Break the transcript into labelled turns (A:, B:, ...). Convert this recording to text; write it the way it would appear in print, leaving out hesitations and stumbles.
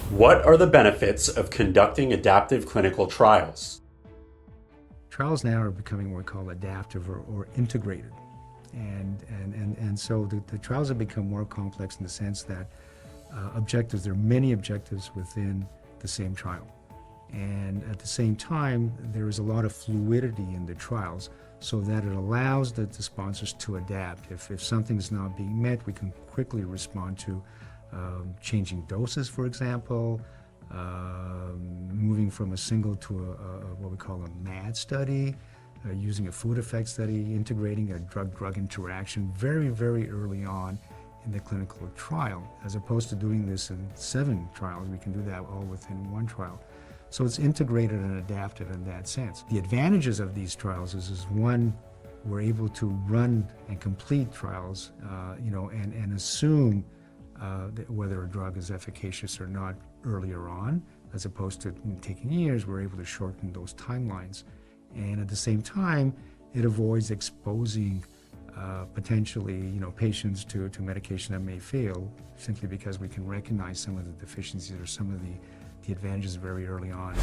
A: What are the benefits of conducting adaptive clinical trials?
B: Trials now are becoming what we call adaptive or integrated. And so the trials have become more complex in the sense that objectives, there are many objectives within the same trial. And at the same time, there is a lot of fluidity in the trials so that it allows the sponsors to adapt. If something's not being met, we can quickly respond to changing doses, for example, moving from a single to what we call a MAD study, using a food effect study, integrating a drug-drug interaction very, very early on in the clinical trial. As opposed to doing this in 7 trials, we can do that all within 1 trial. So it's integrated and adaptive in that sense. The advantages of these trials is one, we're able to run and complete trials, and assume whether a drug is efficacious or not earlier on, as opposed to taking years. We're able to shorten those timelines. And at the same time, it avoids exposing potentially patients to medication that may fail simply because we can recognize some of the deficiencies or some of the advantages very early on.